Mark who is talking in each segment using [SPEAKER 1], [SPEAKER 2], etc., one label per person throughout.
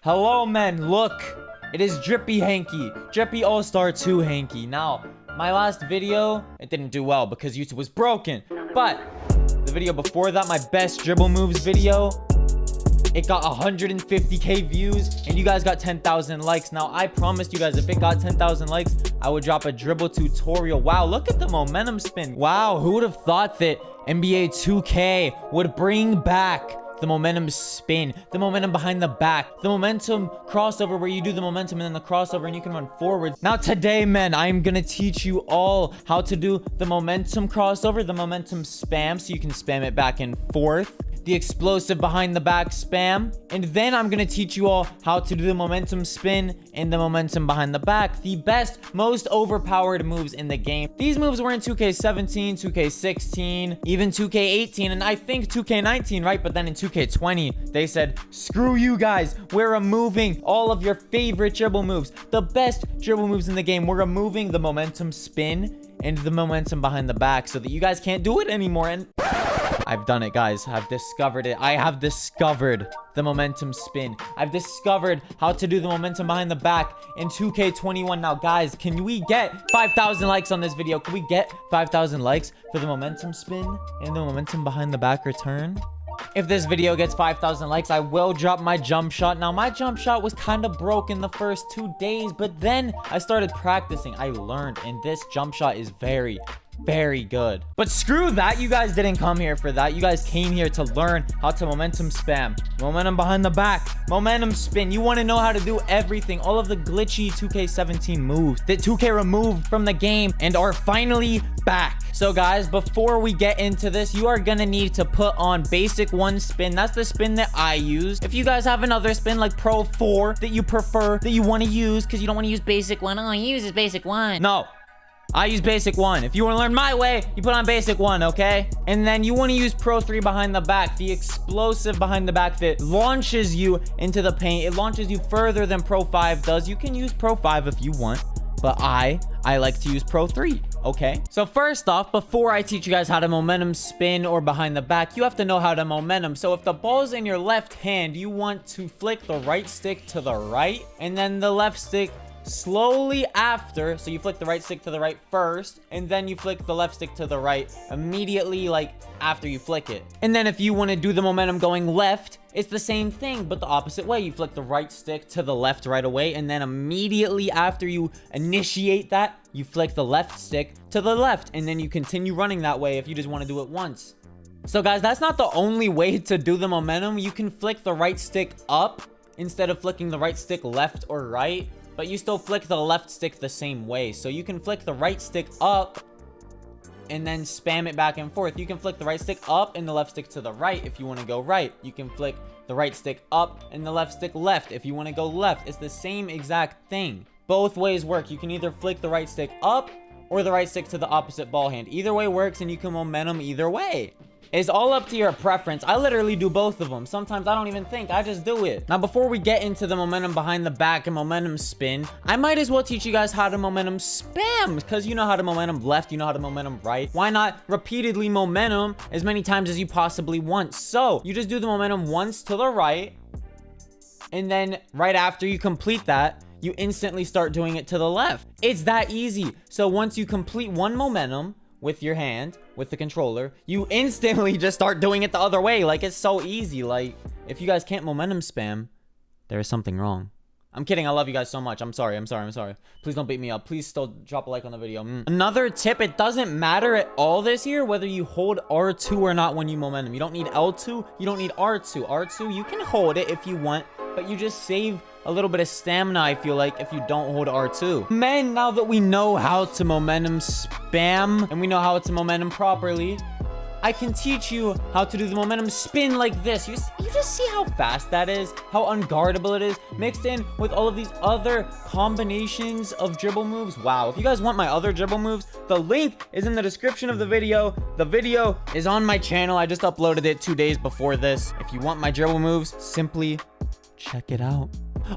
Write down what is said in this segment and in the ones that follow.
[SPEAKER 1] Hello, men. Look, it is Drippy Hanky, Drippy All-Star 2 Hanky. Now, my last video, it didn't do well because YouTube was broken. But the video before that, my best dribble moves video, it got 150k views and you guys got 10,000 likes. Now, I promised you guys if it got 10,000 likes, I would drop a dribble tutorial. Wow, look at the momentum spin. Wow, who would have thought that NBA 2K would bring back the momentum spin, the momentum behind the back, the momentum crossover where you do the momentum and then the crossover and you can run forwards. Now today, men, I'm gonna teach you all how to do the momentum crossover, the momentum spam, so you can spam it back and forth, the explosive behind the back spam, and then I'm gonna teach you all how to do the momentum spin and the momentum behind the back, the best, most overpowered moves in the game. These moves were in 2K17, 2K16, even 2K18, and I think 2K19, right? But then in 2K20, they said, screw you guys, we're removing all of your favorite dribble moves, the best dribble moves in the game. We're removing the momentum spin and the momentum behind the back so that you guys can't do it anymore. And I've done it, guys. I've discovered it. I have discovered the momentum spin. I've discovered how to do the momentum behind the back in 2K21. Now, guys, can we get 5,000 likes on this video? Can we get 5,000 likes for the momentum spin and the momentum behind the back return? If this video gets 5,000 likes, I will drop my jump shot. Now, my jump shot was kind of broken the first 2 days, but then I started practicing. I learned, and this jump shot is very good. But screw that. You guys didn't come here for that. You guys came here to learn how to momentum spam, momentum behind the back, momentum spin. You want to know how to do everything, all of the glitchy 2K17 moves that 2K removed from the game and are finally back. So guys, before we get into this, you are gonna need to put on basic 1 spin. That's the spin that I use. If you guys have another spin like Pro 4 that you prefer, that you want to use because you don't want to use basic 1, oh, you use this basic 1. No, I use basic 1. If you want to learn my way, you put on basic 1, okay? And then you want to use Pro 3 behind the back, the explosive behind the back that launches you into the paint. It launches you further than Pro 5 does. You can use Pro 5 if you want, but I like to use Pro 3, okay? So first off, before I teach you guys how to momentum spin or behind the back, you have to know how to momentum. So if the ball's in your left hand, you want to flick the right stick to the right and then the left stick slowly after. So you flick the right stick to the right first and then you flick the left stick to the right immediately, like after you flick it. And then if you want to do the momentum going left, it's the same thing but the opposite way. You flick the right stick to the left right away and then immediately after you initiate that, you flick the left stick to the left and then you continue running that way if you just want to do it once. So guys, that's not the only way to do the momentum. You can flick the right stick up instead of flicking the right stick left or right, but you still flick the left stick the same way. So you can flick the right stick up and then spam it back and forth. You can flick the right stick up and the left stick to the right if you want to go right. You can flick the right stick up and the left stick left if you want to go left. It's the same exact thing. Both ways work. You can either flick the right stick up or the right stick to the opposite ball hand. Either way works and you can momentum either way. It's all up to your preference. I literally do both of them. Sometimes I don't even think, I just do it. Now, before we get into the momentum behind the back and momentum spin, I might as well teach you guys how to momentum spam, because you know how to momentum left, you know how to momentum right. Why not repeatedly momentum as many times as you possibly want? So you just do the momentum once to the right, and then right after you complete that, you instantly start doing it to the left. It's that easy. So once you complete one momentum with your hand, with the controller, you instantly just start doing it the other way. Like, it's so easy. Like, if you guys can't momentum spam, there is something wrong. I'm kidding. I love you guys so much. I'm sorry. Please don't beat me up. Please still drop a like on the video. Another tip, it doesn't matter at all this year whether you hold R2 or not when you momentum. You don't need L2. You don't need R2. R2, you can hold it if you want, but you just save a little bit of stamina, I feel like, if you don't hold R2. Men, now that we know how to momentum spam and we know how to momentum properly, I can teach you how to do the momentum spin like this. You just see how fast that is, how unguardable it is, mixed in with all of these other combinations of dribble moves. Wow, if you guys want my other dribble moves, the link is in the description of the video. The video is on my channel. I just uploaded it 2 days before this. If you want my dribble moves, simply check it out.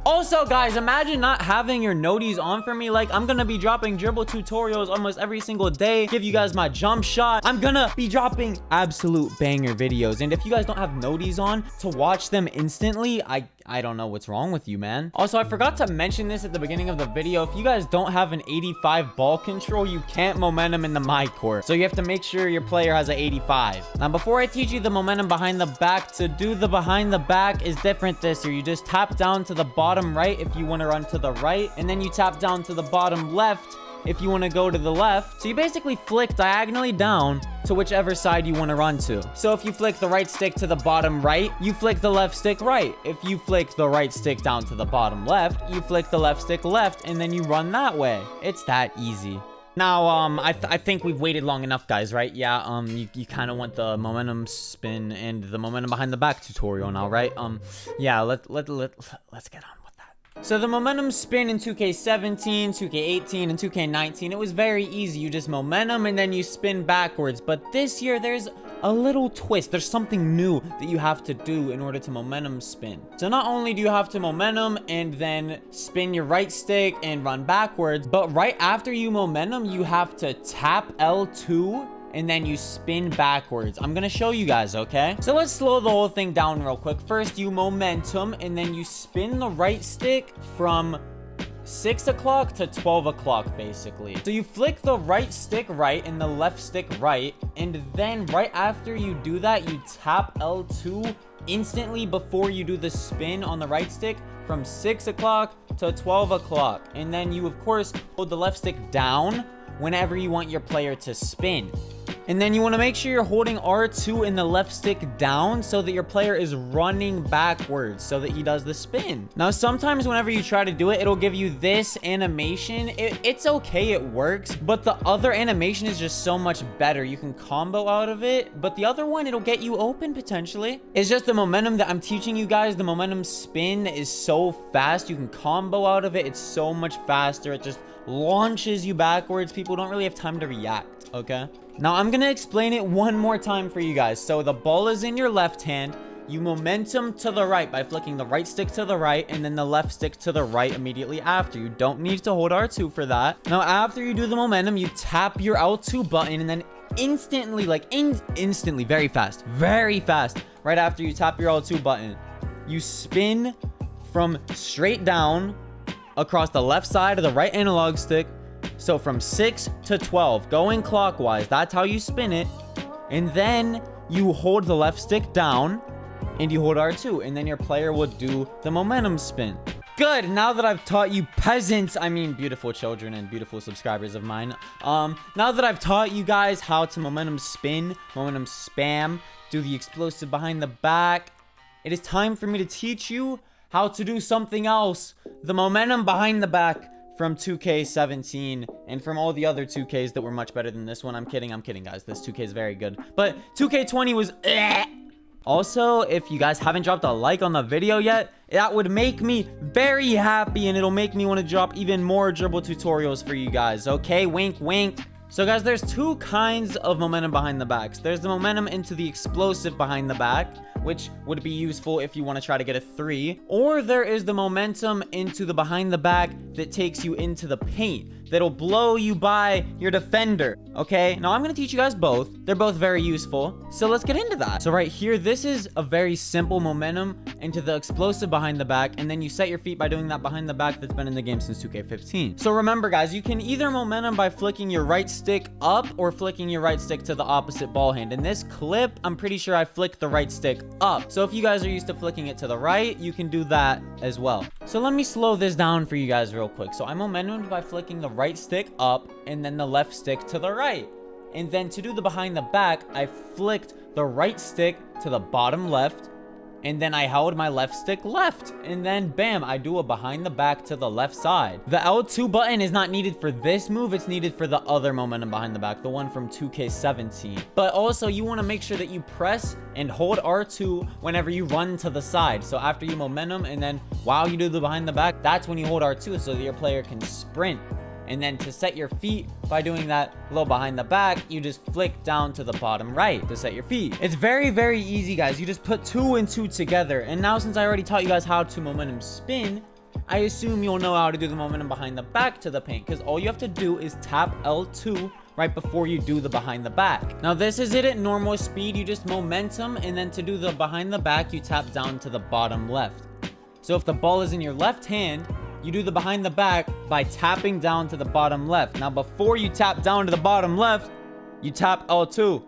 [SPEAKER 1] Also, guys, imagine not having your noties on for me. Like, I'm gonna be dropping dribble tutorials almost every single day, give you guys my jump shot. I'm gonna be dropping absolute banger videos, and if you guys don't have noties on to watch them instantly, I don't know what's wrong with you, man. Also, I forgot to mention this at the beginning of the video. If you guys don't have an 85 ball control, you can't momentum in the my court. So you have to make sure your player has an 85. Now, before I teach you the momentum behind the back, to do the behind the back is different this year. You just tap down to the bottom right if you want to run to the right, and then you tap down to the bottom left if you want to go to the left. So you basically flick diagonally down to whichever side you want to run to. So if you flick the right stick to the bottom right, you flick the left stick right. If you flick the right stick down to the bottom left, you flick the left stick left, and then you run that way. It's that easy. Now, I think we've waited long enough, guys, right? Yeah, you kind of want the momentum spin and the momentum behind the back tutorial now, right? Yeah, let's get on with that. So the momentum spin in 2K17, 2K18, and 2K19, it was very easy. You just momentum and then you spin backwards. But this year, there's a little twist. There's something new that you have to do in order to momentum spin. So not only do you have to momentum and then spin your right stick and run backwards, but right after you momentum, you have to tap L2 and then you spin backwards. I'm gonna show you guys, okay? So let's slow the whole thing down real quick. First, you momentum, and then you spin the right stick from 6 o'clock to 12 o'clock, basically. So you flick the right stick right and the left stick right, and then right after you do that, you tap L2 instantly before you do the spin on the right stick from 6 o'clock to 12 o'clock. And then you, of course, hold the left stick down whenever you want your player to spin. And then you want to make sure you're holding R2 and the left stick down so that your player is running backwards so that he does the spin. Now, sometimes whenever you try to do it, it'll give you this animation. It's okay, it works, but the other animation is just so much better. You can combo out of it, but the other one, it'll get you open potentially. It's just the momentum that I'm teaching you guys. The momentum spin is so fast. You can combo out of it. It's so much faster. It just launches you backwards. People don't really have time to react, okay? Now, I'm gonna explain it one more time for you guys. So the ball is in your left hand. You momentum to the right by flicking the right stick to the right and then the left stick to the right immediately after. You don't need to hold R2 for that. Now, after you do the momentum, you tap your L2 button and then instantly, instantly, very fast, right after you tap your L2 button, you spin from straight down across the left side of the right analog stick. So from 6 to 12, going clockwise, that's how you spin it. And then you hold the left stick down and you hold R2, and then your player will do the momentum spin. Good. Now that I've taught you peasants, I mean beautiful children and beautiful subscribers of mine. Now that I've taught you guys how to momentum spin, momentum spam, do the explosive behind the back, it is time for me to teach you how to do something else. The momentum behind the back from 2K17 and from all the other 2Ks that were much better than this one. I'm kidding, guys. This 2K is very good. But 2K20 was Also, if you guys haven't dropped a like on the video yet, that would make me very happy, and it'll make me want to drop even more dribble tutorials for you guys, okay? Wink, wink. So guys, there's two kinds of momentum behind the backs. There's the momentum into the explosive behind the back, which would be useful if you want to try to get a 3. Or there is the momentum into the behind the back that takes you into the paint. That'll blow you by your defender, okay? Now, I'm going to teach you guys both. They're both very useful. So let's get into that. So right here, this is a very simple momentum into the explosive behind the back. And then you set your feet by doing that behind the back that's been in the game since 2K15. So remember, guys, you can either momentum by flicking your right stick up or flicking your right stick to the opposite ball hand. In this clip, I'm pretty sure I flicked the right stick up. So if you guys are used to flicking it to the right, you can do that as well. So let me slow this down for you guys real quick. So I momentumed by flicking the right stick up and then the left stick to the right. And then to do the behind the back, I flicked the right stick to the bottom left, and then I held my left stick left, and then bam, I do a behind the back to the left side. The L2 button is not needed for this move. It's needed for the other momentum behind the back, the one from 2K17. But also, you want to make sure that you press and hold R2 whenever you run to the side. So after you momentum and then while you do the behind the back, that's when you hold R2 so that your player can sprint. And then to set your feet, by doing that low behind the back, you just flick down to the bottom right to set your feet. It's very, very easy, guys. You just put 2 and 2 together. And now since I already taught you guys how to momentum spin, I assume you'll know how to do the momentum behind the back to the paint, because all you have to do is tap L2 right before you do the behind the back. Now this is it at normal speed. You just momentum, and then to do the behind the back, you tap down to the bottom left. So if the ball is in your left hand, you do the behind the back by tapping down to the bottom left. Now before you tap down to the bottom left, you tap L2.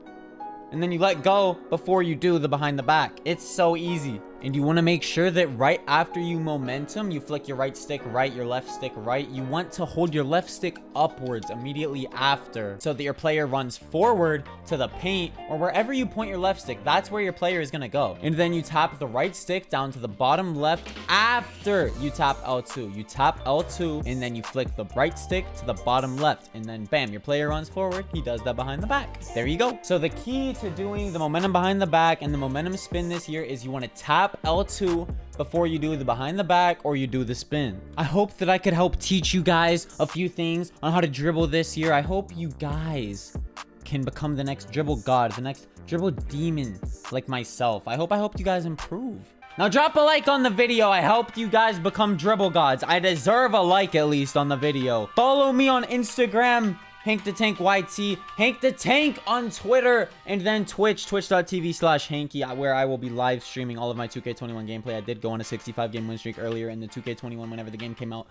[SPEAKER 1] And then you let go before you do the behind the back. It's so easy. And you want to make sure that right after you momentum, you flick your right stick right, your left stick right. You want to hold your left stick upwards immediately after, so that your player runs forward to the paint, or wherever you point your left stick, that's where your player is going to go. And then you tap the right stick down to the bottom left after you tap L2. You tap L2, and then you flick the right stick to the bottom left, and then bam, your player runs forward. He does that behind the back. There you go. So the key to doing the momentum behind the back and the momentum spin this year is you want to tap L2 before you do the behind the back or you do the spin. I hope that I could help teach you guys a few things on how to dribble this year. I hope you guys can become the next dribble god, the next dribble demon like myself. I hope you guys improve. Now drop a like on the video. I helped you guys become dribble gods. I deserve a like at least on the video. Follow me on Instagram, Hank the Tank YT, Hank the Tank on Twitter, and then twitch.tv/Hanky, where I will be live streaming all of my 2K21 gameplay. I did go on a 65 game win streak earlier in the 2K21 whenever the game came out.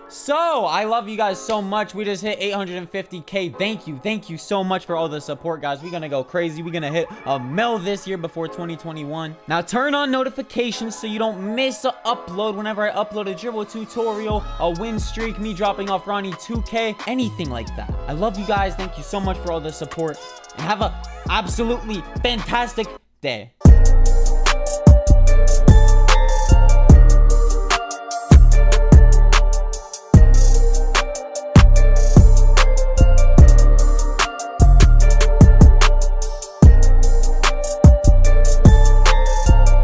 [SPEAKER 1] So I love you guys so much. We just hit 850k. Thank you so much for all the support, guys. We're gonna go crazy. We're gonna hit a mil this year before 2021. Now turn on notifications so you don't miss an upload whenever I upload a dribble tutorial, a win streak, me dropping off Ronnie 2K, anything like that. I love you guys. Thank you so much for all the support, and have a absolutely fantastic day.